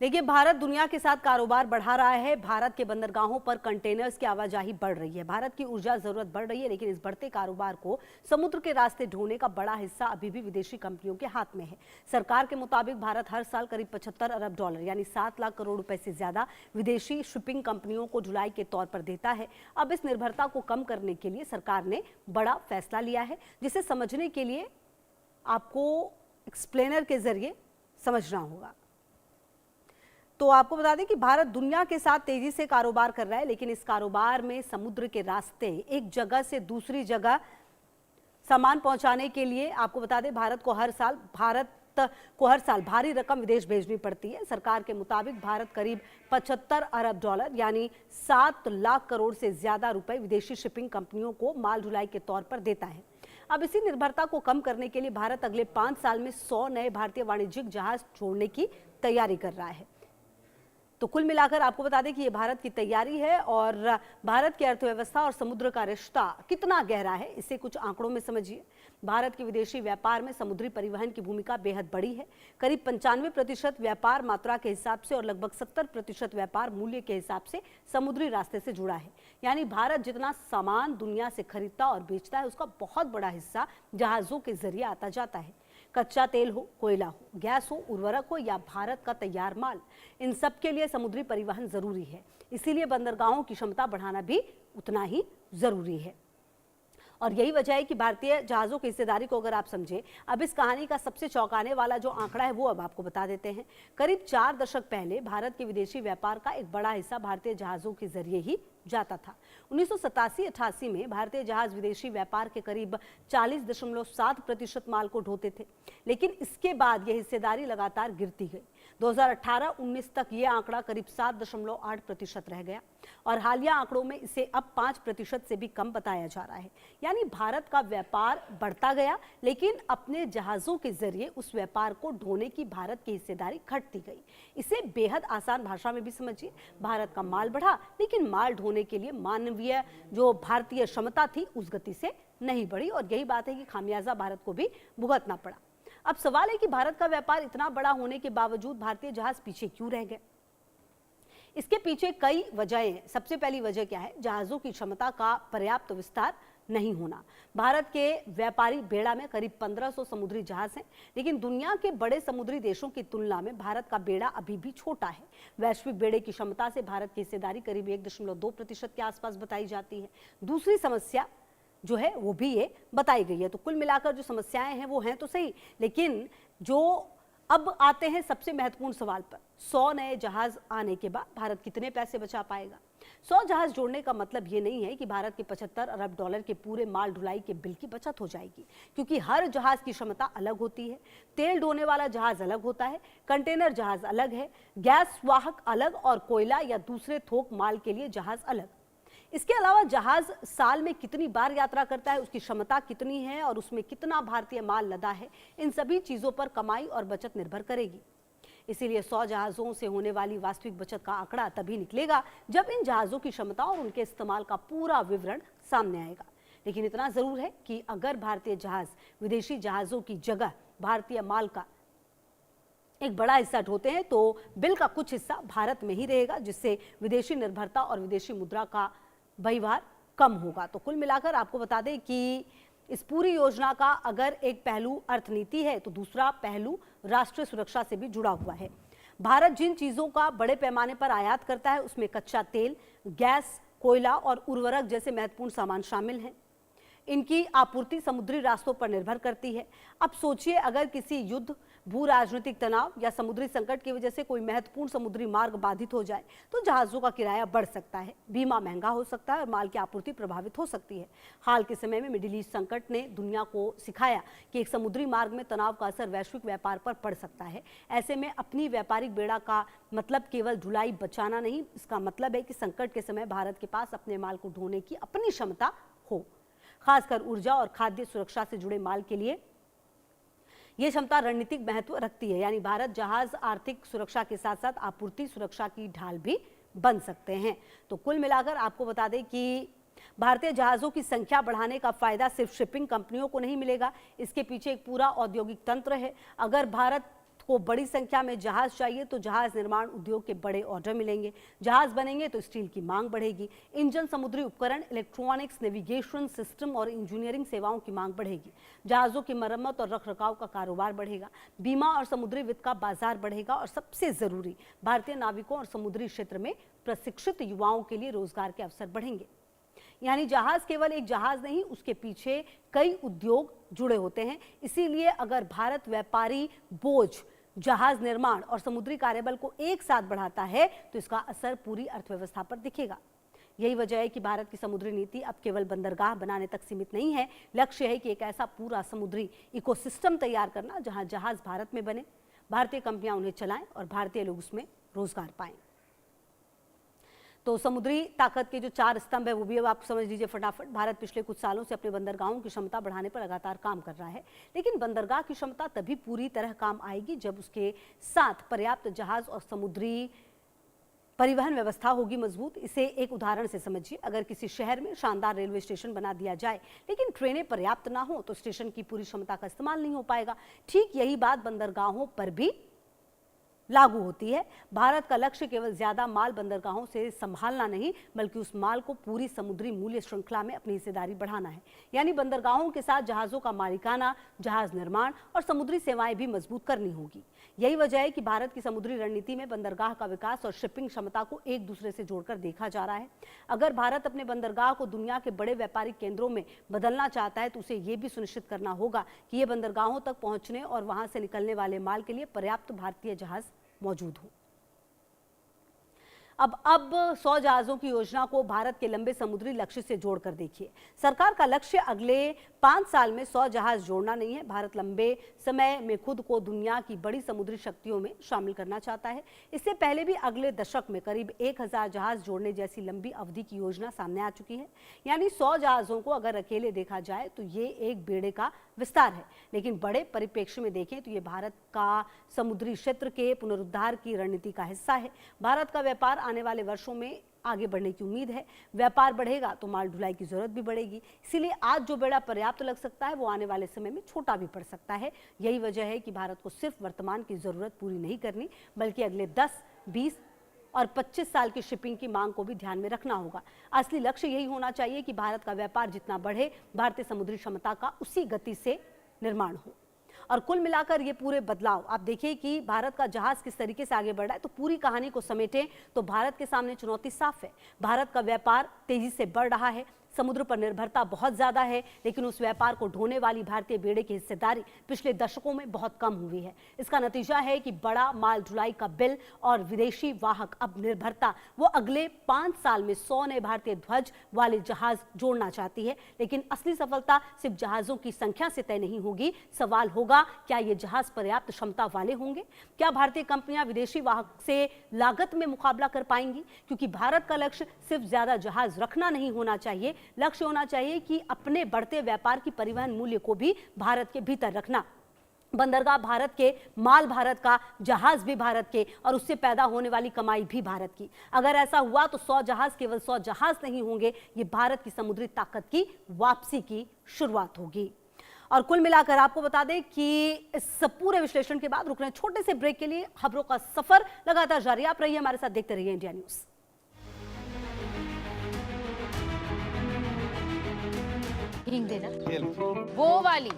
देखिए, भारत दुनिया के साथ कारोबार बढ़ा रहा है। भारत के बंदरगाहों पर कंटेनर्स की आवाजाही बढ़ रही है। भारत की ऊर्जा जरूरत बढ़ रही है, लेकिन इस बढ़ते कारोबार को समुद्र के रास्ते ढोने का बड़ा हिस्सा अभी भी विदेशी कंपनियों के हाथ में है। सरकार के मुताबिक भारत हर साल करीब 75 अरब डॉलर यानी 7 लाख करोड़ रुपए से ज्यादा विदेशी शिपिंग कंपनियों को ढुलाई के तौर पर देता है। अब इस निर्भरता को कम करने के लिए सरकार ने बड़ा फैसला लिया है, जिसे समझने के लिए आपको एक्सप्लेनर के जरिए समझना होगा। तो आपको बता दें कि भारत दुनिया के साथ तेजी से कारोबार कर रहा है, लेकिन इस कारोबार में समुद्र के रास्ते एक जगह से दूसरी जगह सामान पहुंचाने के लिए आपको बता दें भारत को हर साल भारी रकम विदेश भेजनी पड़ती है। सरकार के मुताबिक भारत करीब 75 अरब डॉलर यानी 7 लाख करोड़ से ज्यादा रुपए विदेशी शिपिंग कंपनियों को माल ढुलाई के तौर पर देता है। अब इसी निर्भरता को कम करने के लिए भारत अगले 5 साल में 100 नए भारतीय वाणिज्यिक जहाज छोड़ने की तैयारी कर रहा है। तो कुल मिलाकर आपको बता दें कि ये भारत की तैयारी है और भारत की अर्थव्यवस्था और समुद्र का रिश्ता कितना गहरा है, इसे कुछ आंकड़ों में समझिए। भारत के विदेशी व्यापार में समुद्री परिवहन की भूमिका बेहद बड़ी है। करीब 95% व्यापार मात्रा के हिसाब से और लगभग 70% व्यापार मूल्य के हिसाब से समुद्री रास्ते से जुड़ा है। यानी भारत जितना सामान दुनिया से खरीदता और बेचता है, उसका बहुत बड़ा हिस्सा जहाजों के जरिए आता जाता है। कच्चा तेल हो, कोयला हो, गैस हो, उर्वरक हो या भारत का तैयार माल, इन सब के लिए समुद्री परिवहन जरूरी है। इसीलिए बंदरगाहों की क्षमता बढ़ाना भी उतना ही जरूरी है। और यही वजह है कि भारतीय जहाजों की हिस्सेदारी को अगर आप समझें, अब इस कहानी का सबसे चौंकाने वाला जो आंकड़ा है वो अब आपको बता देते हैं। करीब 4 दशक पहले भारत के विदेशी व्यापार का एक बड़ा हिस्सा भारतीय जहाजों के जरिए ही जाता था। 1987-88 में भारतीय जहाज विदेशी व्यापार के करीब 40.7% माल को ढोते थे, लेकिन इसके बाद यह हिस्सेदारी लगातार गिरती गई। 2018-19 तक यह आंकड़ा करीब 7.8% रह गया और हालिया आंकड़ों में इसे अब 5% से भी कम बताया जा रहा है। यानी भारत का व्यापार बढ़ता गया, लेकिन अपने जहाजों के जरिए उस व्यापार को ढोने की भारत की हिस्सेदारी घटती गई। इसे बेहद आसान भाषा में भी समझिए, भारत का माल बढ़ा, लेकिन माल ढोने के लिए मानवीय जो भारतीय क्षमता थी उस गति से नहीं बढ़ी और यही बात है कि खामियाजा भारत को भी भुगतना पड़ा। अब सवाल है कि भारत का व्यापार इतना बड़ा होने के बावजूद भारतीय जहाज पीछे क्यों रह गए। इसके पीछे कई वजहें हैं। सबसे पहली वजह क्या है? जहाजों की क्षमता का पर्याप्त विस्तार नहीं होना। भारत के व्यापारी बेड़ा में करीब 1500 समुद्री जहाज हैं, लेकिन दुनिया के बड़े समुद्री देशों की तुलना में भारत का बेड़ा अभी भी छोटा है। वैश्विक बेड़े की क्षमता से भारत की हिस्सेदारी करीब 1.2% के आसपास बताई जाती है। दूसरी समस्या जो है वो भी ये बताई गई है। तो कुल मिलाकर जो समस्याएं हैं वो हैं तो सही, लेकिन जो अब आते हैं सबसे महत्वपूर्ण सवाल पर, 100 नए जहाज आने के बाद भारत कितने पैसे बचा पाएगा? 100 जहाज जोड़ने का मतलब ये नहीं है कि भारत के 75 अरब डॉलर के पूरे माल ढुलाई के बिल की बचत हो जाएगी, क्योंकि हर जहाज की क्षमता अलग होती है। तेल ढोने वाला जहाज अलग होता है, कंटेनर जहाज अलग है, गैस वाहक अलग और कोयला या दूसरे थोक माल के लिए जहाज अलग। इसके अलावा जहाज साल में कितनी बार यात्रा करता है, उसकी क्षमता कितनी है और उसमें कितना भारतीय माल लदा है, इन सभी चीजों पर कमाई और बचत निर्भर करेगी। इसीलिए 100 जहाजों से होने वाली वास्तविक बचत का आंकड़ा तभी निकलेगा जब इन जहाजों की क्षमता और उनके इस्तेमाल का पूरा विवरण सामने आएगा। लेकिन इतना जरूर है कि अगर भारतीय जहाज विदेशी जहाजों की जगह भारतीय माल का एक बड़ा हिस्सा ढोते हैं तो बिल का कुछ हिस्सा भारत में ही रहेगा, जिससे विदेशी निर्भरता और विदेशी मुद्रा का व्यवहार कम होगा। तो कुल मिलाकर आपको बता दें कि इस पूरी योजना का अगर एक पहलू अर्थनीति है तो दूसरा पहलू राष्ट्रीय सुरक्षा से भी जुड़ा हुआ है। भारत जिन चीजों का बड़े पैमाने पर आयात करता है उसमें कच्चा तेल, गैस, कोयला और उर्वरक जैसे महत्वपूर्ण सामान शामिल हैं। इनकी आपूर्ति समुद्री रास्तों पर निर्भर करती है। अब सोचिए, अगर किसी युद्ध, भू राजनीतिक तनाव या समुद्री संकट की वजह से कोई महत्वपूर्ण समुद्री मार्ग बाधित हो जाए तो जहाजों का किराया बढ़ सकता है, बीमा महंगा हो सकता है और माल की आपूर्ति प्रभावित हो सकती है। हाल के समय में मिडिल ईस्ट संकट ने दुनिया को सिखाया कि एक समुद्री मार्ग में तनाव का असर वैश्विक व्यापार पर पड़ सकता है। ऐसे में अपनी व्यापारिक बेड़ा का मतलब केवल ढुलाई बचाना नहीं, इसका मतलब है कि संकट के समय भारत के पास अपने माल को ढोने की अपनी क्षमता हो। खासकर ऊर्जा और खाद्य सुरक्षा से जुड़े माल के लिए यह क्षमता रणनीतिक महत्व रखती है। यानी भारत जहाज आर्थिक सुरक्षा के साथ साथ आपूर्ति सुरक्षा की ढाल भी बन सकते हैं। तो कुल मिलाकर आपको बता दें कि भारतीय जहाजों की संख्या बढ़ाने का फायदा सिर्फ शिपिंग कंपनियों को नहीं मिलेगा, इसके पीछे एक पूरा औद्योगिक तंत्र है। अगर भारत को बड़ी संख्या में जहाज चाहिए तो जहाज निर्माण उद्योग के बड़े ऑर्डर मिलेंगे। जहाज बनेंगे तो स्टील की मांग बढ़ेगी। इंजन, समुद्री उपकरण, इलेक्ट्रॉनिक्स, नेविगेशन सिस्टम और इंजीनियरिंग सेवाओं की मांग बढ़ेगी। जहाजों की मरम्मत और रखरखाव का कारोबार बढ़ेगा। बीमा और समुद्री वित्त का बाजार बढ़ेगा और सबसे जरूरी, भारतीय नाविकों और समुद्री क्षेत्र में प्रशिक्षित युवाओं के लिए रोजगार के अवसर बढ़ेंगे। यानी जहाज केवल एक जहाज नहीं, उसके पीछे कई उद्योग जुड़े होते हैं। इसीलिए अगर भारत व्यापारी बोझ, जहाज निर्माण और समुद्री कार्यबल को एक साथ बढ़ाता है तो इसका असर पूरी अर्थव्यवस्था पर दिखेगा। यही वजह है कि भारत की समुद्री नीति अब केवल बंदरगाह बनाने तक सीमित नहीं है। लक्ष्य है कि एक ऐसा पूरा समुद्री इकोसिस्टम तैयार करना जहां जहाज भारत में बने, भारतीय कंपनियां उन्हें चलाएं और भारतीय लोग उसमें रोजगार पाएं। तो समुद्री ताकत के जो 4 स्तंभ है वो भी अब आप समझ लीजिए फटाफट। भारत पिछले कुछ सालों से अपने बंदरगाहों की क्षमता बढ़ाने पर लगातार काम कर रहा है, लेकिन बंदरगाह की क्षमता तभी पूरी तरह काम आएगी जब उसके साथ पर्याप्त जहाज और समुद्री परिवहन व्यवस्था होगी मजबूत। इसे एक उदाहरण से समझिए। अगर किसी शहर में शानदार रेलवे स्टेशन बना दिया जाए लेकिन ट्रेनें पर्याप्त ना हो तो स्टेशन की पूरी क्षमता का इस्तेमाल नहीं हो पाएगा। ठीक यही बात बंदरगाहों पर भी लागू होती है। भारत का लक्ष्य केवल ज्यादा माल बंदरगाहों से संभालना नहीं, बल्कि उस माल को पूरी समुद्री मूल्य श्रृंखला में अपनी हिस्सेदारी बढ़ाना है। यानी बंदरगाहों के साथ जहाजों का मालिकाना, जहाज निर्माण और समुद्री सेवाएं भी मजबूत करनी होगी। यही वजह है कि भारत की समुद्री रणनीति में बंदरगाह का विकास और शिपिंग क्षमता को एक दूसरे से जोड़कर देखा जा रहा है। अगर भारत अपने बंदरगाह को दुनिया के बड़े व्यापारिक केंद्रों में बदलना चाहता है तो उसे ये भी सुनिश्चित करना होगा कि ये बंदरगाहों तक पहुंचने और वहां से निकलने वाले माल के लिए पर्याप्त भारतीय जहाज मौजूद हो। अब 100 जहाजों की योजना को भारत के लंबे समुद्री लक्ष्य से जोड़कर देखिए। सरकार का लक्ष्य अगले 5 साल में 100 जहाज जोड़ना नहीं है। भारत लंबे समय में खुद को दुनिया की बड़ी समुद्री शक्तियों में शामिल करना चाहता है। इससे पहले भी अगले दशक में करीब 1000 जहाज जोड़ने जैसी लंबी अवधि की योजना सामने आ चुकी है। यानी 100 जहाजों को अगर अकेले देखा जाए तो ये एक बेड़े का विस्तार है, लेकिन बड़े परिप्रेक्ष्य में देखें तो ये भारत का समुद्री क्षेत्र के पुनरुद्धार की रणनीति का हिस्सा है। भारत का व्यापार आने वाले वर्षों में आगे बढ़ने की उम्मीद है। व्यापार बढ़ेगा तो माल ढुलाई की जरूरत भी बढ़ेगी। इसीलिए आज जो बेड़ा पर्याप्त लग सकता है वो आने वाले समय में छोटा भी पड़ सकता है। यही वजह है कि भारत को सिर्फ वर्तमान की जरूरत पूरी नहीं करनी, बल्कि अगले 10, 20 और 25 साल की शिपिंग की मांग को भी ध्यान में रखना होगा। असली लक्ष्य यही होना चाहिए कि भारत का व्यापार जितना बढ़े, भारतीय समुद्री क्षमता का उसी गति से निर्माण हो। और कुल मिलाकर ये पूरे बदलाव आप देखिए कि भारत का जहाज किस तरीके से आगे बढ़ रहा है। तो पूरी कहानी को समेटें तो भारत के सामने चुनौती साफ है। भारत का व्यापार तेजी से बढ़ रहा है, समुद्र पर निर्भरता बहुत ज्यादा है, लेकिन उस व्यापार को ढोने वाली भारतीय बेड़े की हिस्सेदारी पिछले दशकों में बहुत कम हुई है। इसका नतीजा है कि बड़ा माल ढुलाई का बिल और विदेशी वाहक अब निर्भरता वो अगले 5 साल में 100 नए भारतीय ध्वज वाले जहाज जोड़ना चाहती है। लेकिन असली सफलता सिर्फ जहाजों की संख्या से तय नहीं होगी। सवाल होगा, क्या ये जहाज पर्याप्त क्षमता वाले होंगे? क्या भारतीय कंपनियां विदेशी वाहक से लागत में मुकाबला कर पाएंगी? क्योंकि भारत का लक्ष्य सिर्फ ज्यादा जहाज रखना नहीं होना चाहिए, लक्ष्य होना चाहिए कि अपने बढ़ते व्यापार की परिवहन मूल्य को भी भारत के भीतर रखना। बंदरगाह भारत के, माल भारत का, जहाज भी भारत के और उससे पैदा होने वाली कमाई भी भारत की। अगर ऐसा हुआ तो 100 जहाज केवल 100 जहाज नहीं होंगे, ये भारत की समुद्री ताकत की वापसी की शुरुआत होगी। और कुल मिलाकर आपको बता दें कि इस पूरे विश्लेषण के बाद रुक रहे छोटे से ब्रेक के लिए। खबरों का सफर लगातार जारी, आप रहिए हमारे साथ, देखते रहिए इंडिया न्यूज। हींग देना वो वाली